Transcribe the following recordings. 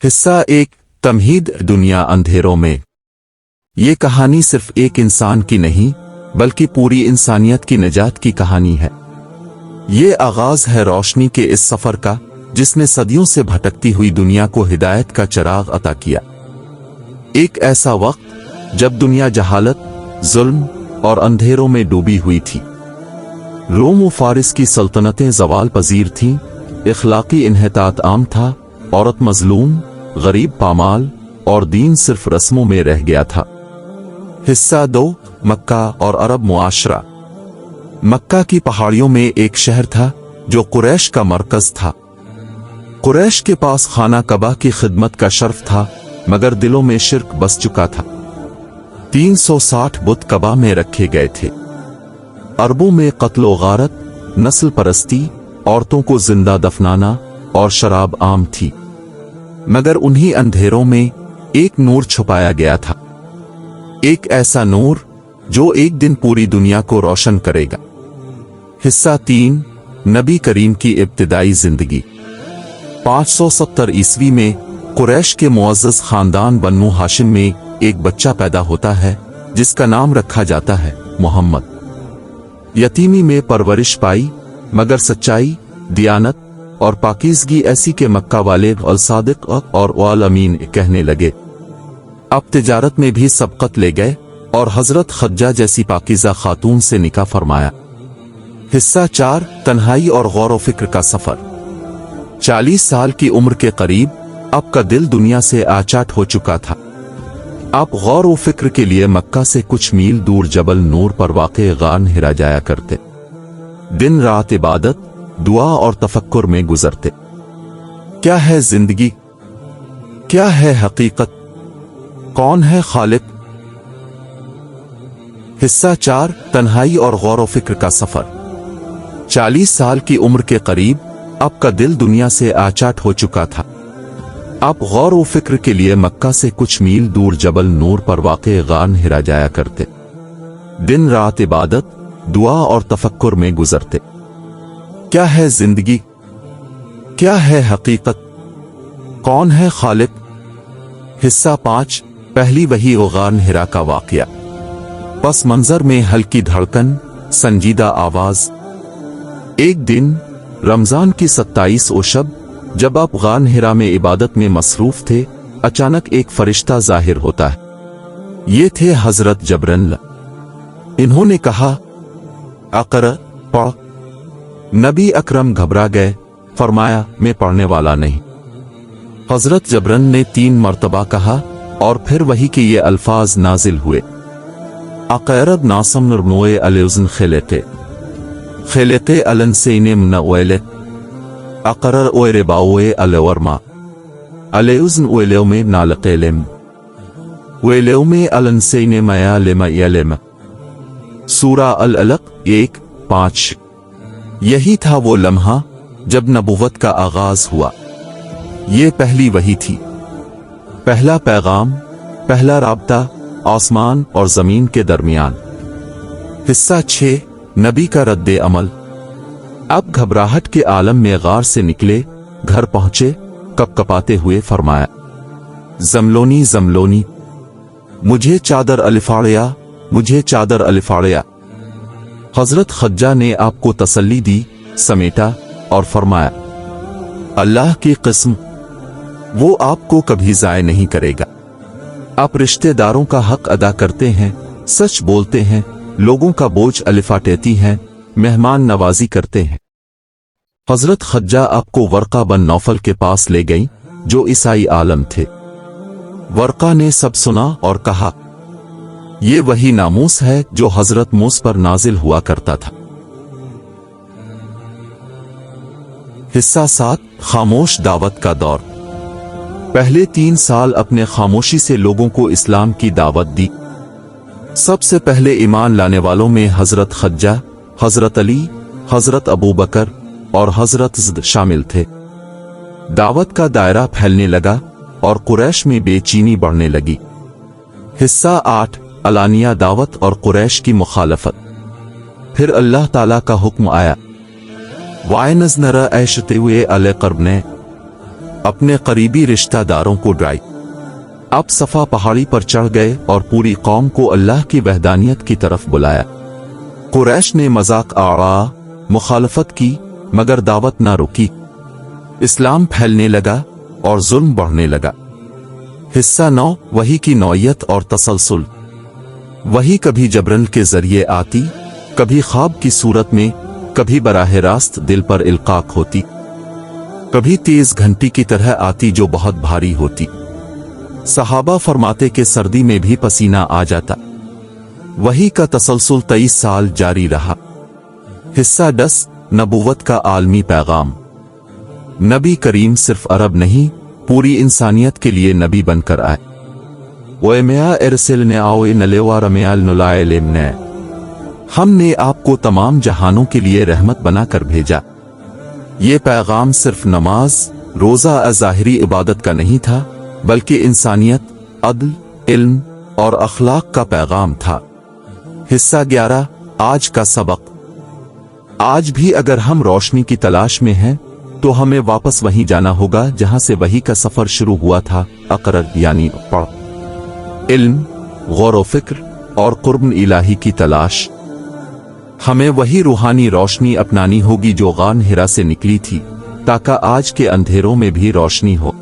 हिस्सा एक तमहीद दुनिया अंधेरों में। ये कहानी सिर्फ एक इंसान की नहीं बल्कि पूरी इंसानियत की निजात की कहानी है। ये आगाज है रोशनी के इस सफर का जिसने सदियों से भटकती हुई दुनिया को हिदायत का चिराग अता किया। एक ऐसा वक्त जब दुनिया जहालत, जुल्म और अंधेरों में डूबी हुई थी। रोम व फारिस की सल्तनतें ज़वाल पजीर थीं, इखलाकी इन्हितात आम था, औरत मजलूम, गरीब पामाल और दीन सिर्फ रस्मों में रह गया था। हिस्सा 2, मक्का और अरब मुआशरा। मक्का की पहाड़ियों में एक शहर था जो कुरैश का मरकज था। कुरैश के पास खाना कबा की खिदमत का शर्फ था, मगर दिलों में शिर्क बस चुका था। 360 बुत कबा में रखे गए थे। अरबों में कत्ल व गारत, नस्ल परस्ती, औरतों को जिंदा दफनाना और शराब आम थी। मगर उन्हीं अंधेरों में एक नूर छुपाया गया था, एक ऐसा नूर जो एक दिन पूरी दुनिया को रोशन करेगा। हिस्सा 3, नबी करीम की इब्तिदाई जिंदगी। 570 ईस्वी में कुरैश के मुअज़्ज़ज़ खानदान बन्नू हाशिम में एक बच्चा पैदा होता है जिसका नाम रखा जाता है मोहम्मद। यतीमी में परवरिश पाई, मगर सच्चाई, दियानत और पाकीज़गी ऐसी के मक्का वाले अल सादिक और अल अमीन कहने लगे। अब तिजारत में भी सबकत ले गए और हजरत खद्जा जैसी पाकीज़ा खातून से निकाह फरमाया। हिस्सा 4, तन्हाई और गौर व फिक्र का सफर। 40 साल की उम्र के करीब अब का दिल दुनिया से आचाट हो चुका था। आप गौर व फिक्र के लिए मक्का से कुछ मील दूर जबल नूर पर वाक़े गार हिरा जाया करते। दिन रात इबादत, दुआ और तफक्कुर में गुजरते। क्या है जिंदगी? क्या है हकीकत? कौन है खालिक? हिस्सा 4, तन्हाई और गौर व फिक्र का सफर। 40 साल की उम्र के करीब अब का दिल दुनिया से आचाट हो चुका था। आप गौर व फिक्र के लिए मक्का से कुछ मील दूर जबल नूर पर वाक़े गार हिरा जाया करते। दिन रात इबादत, दुआ और तफक्कुर में गुजरते। क्या है जिंदगी? क्या है हकीकत? कौन है खालिक? हिस्सा 5, पहली वही गार हिरा का वाक़या। पस मंजर में हल्की धड़कन, संजीदा आवाज। एक दिन रमजान की 27 शब जब आप गार हिरा में इबादत में मसरूफ थे, अचानक एक फरिश्ता जाहिर होता है। ये थे हजरत जबरैल। इन्होंने कहा, अक़रा, पढ़। नबी अकरम घबरा गए, फरमाया, मैं पढ़ने वाला नहीं। हजरत जबरैल ने 3 मर्तबा कहा और फिर वही के ये अल्फाज नाजिल हुए। अक़रब नासम नोए अलउज़न खिलते खिलते अलन से इनेम न ओले अक़रर ओरे बाओए अलवर्मा अलउज़न ओलेव में नालक़ेलेम ओलेव में अलन से इने मया लेमा यलेमा। सूरा अल अलक़ 1:5। यही था वो लम्हा जब नबुव्वत का आगाज हुआ। ये पहली वही थी, पहला पैगाम, पहला राब्ता आसमान और जमीन के दरमियान। हिस्सा 6, नबी का रद्दे अमल। अब घबराहट के आलम में गार से निकले, घर पहुंचे, कपकपाते हुए फरमाया, जमलोनी जमलोनी, मुझे चादर अलिफाड़या, मुझे चादर अलिफाड़या। हजरत खद्जा ने आपको तसल्ली दी, समेटा और फरमाया, अल्लाह की कसम, वो आपको कभी ज़ाय नहीं करेगा। आप रिश्तेदारों का हक अदा करते हैं, सच बोलते हैं, लोगों का बोझ अलिफाटेती हैं, मेहमान नवाजी करते हैं। हजरत खद्जा आपको वर्का बन नौफल के पास ले गई जो ईसाई आलम थे। वर्का ने सब सुना और कहा, ये वही नामूस है जो हजरत मूसा पर नाजिल हुआ करता था। हिस्सा 7, खामोश दावत का दौर। पहले 3 साल अपने खामोशी से लोगों को इस्लाम की दावत दी। सबसे पहले ईमान लाने वालों में हजरत खद्जा, हजरत अली, हजरत अबू बकर और हजरत ज़द शामिल थे। दावत का दायरा फैलने लगा और कुरैश में बेचैनी बढ़ने लगी। हिस्सा 8, अलानिया दावत और कुरैश की मुखालफत। फिर अल्लाह ताला का हुक्म आया, वायनज़ नरा ऐशते हुए अले कर्बने अपने करीबी रिश्तेदारों को ड्राई। अब सफा पहाड़ी पर चढ़ गए और पूरी कौम को अल्लाह की वहदानियत की तरफ बुलाया। कुरैश ने मजाक आड़ा मुखालफत की मगर दावत ना रुकी। इस्लाम फैलने लगा और जुल्म बढ़ने लगा। हिस्सा 9, वही की नौयत और तसलसल। वही कभी जबरन के जरिए आती, कभी ख्वाब की सूरत में, कभी बराह रास्त दिल पर इल्काक होती, कभी तेज घंटी की तरह आती जो बहुत भारी होती। सहाबा फरमाते कि सर्दी में भी पसीना आ जाता। वही का तसलसल 23 साल जारी रहा। हिस्सा 10, नबूवत का आलमी पैगाम। नबी करीम सिर्फ अरब नहीं, पूरी इंसानियत के लिए नबी बनकर आए। हमने आपको तमाम जहानों के लिए रहमत बनाकर भेजा। ये पैगाम सिर्फ नमाज, रोजा ज़ाहिरी इबादत का नहीं था, बल्कि इंसानियत, अदल, इल्म और अखलाक का पैगाम था। हिस्सा 11, आज का सबक। आज भी अगर हम रोशनी की तलाश में हैं, तो हमें वापस वहीं जाना होगा जहां से वही का सफर शुरू हुआ था। अक़रर यानी पढ़, इल्म, गौर व फिक्र और कुर्ब इलाही की तलाश। हमें वही रूहानी रोशनी अपनानी होगी जो गान हिरा से निकली थी, ताकि आज के अंधेरों में भी रोशनी हो।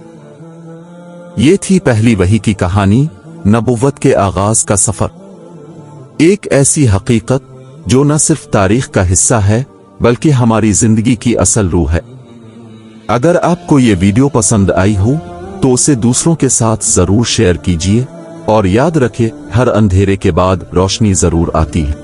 ये थी पहली वही की कहानी, नबुव्वत के आगाज का सफर। एक ऐसी हकीकत जो न सिर्फ तारीख का हिस्सा है, बल्कि हमारी जिंदगी की असल रूह है। अगर आपको ये वीडियो पसंद आई हो तो उसे दूसरों के साथ जरूर शेयर कीजिए और याद रखें, हर अंधेरे के बाद रोशनी जरूर आती है।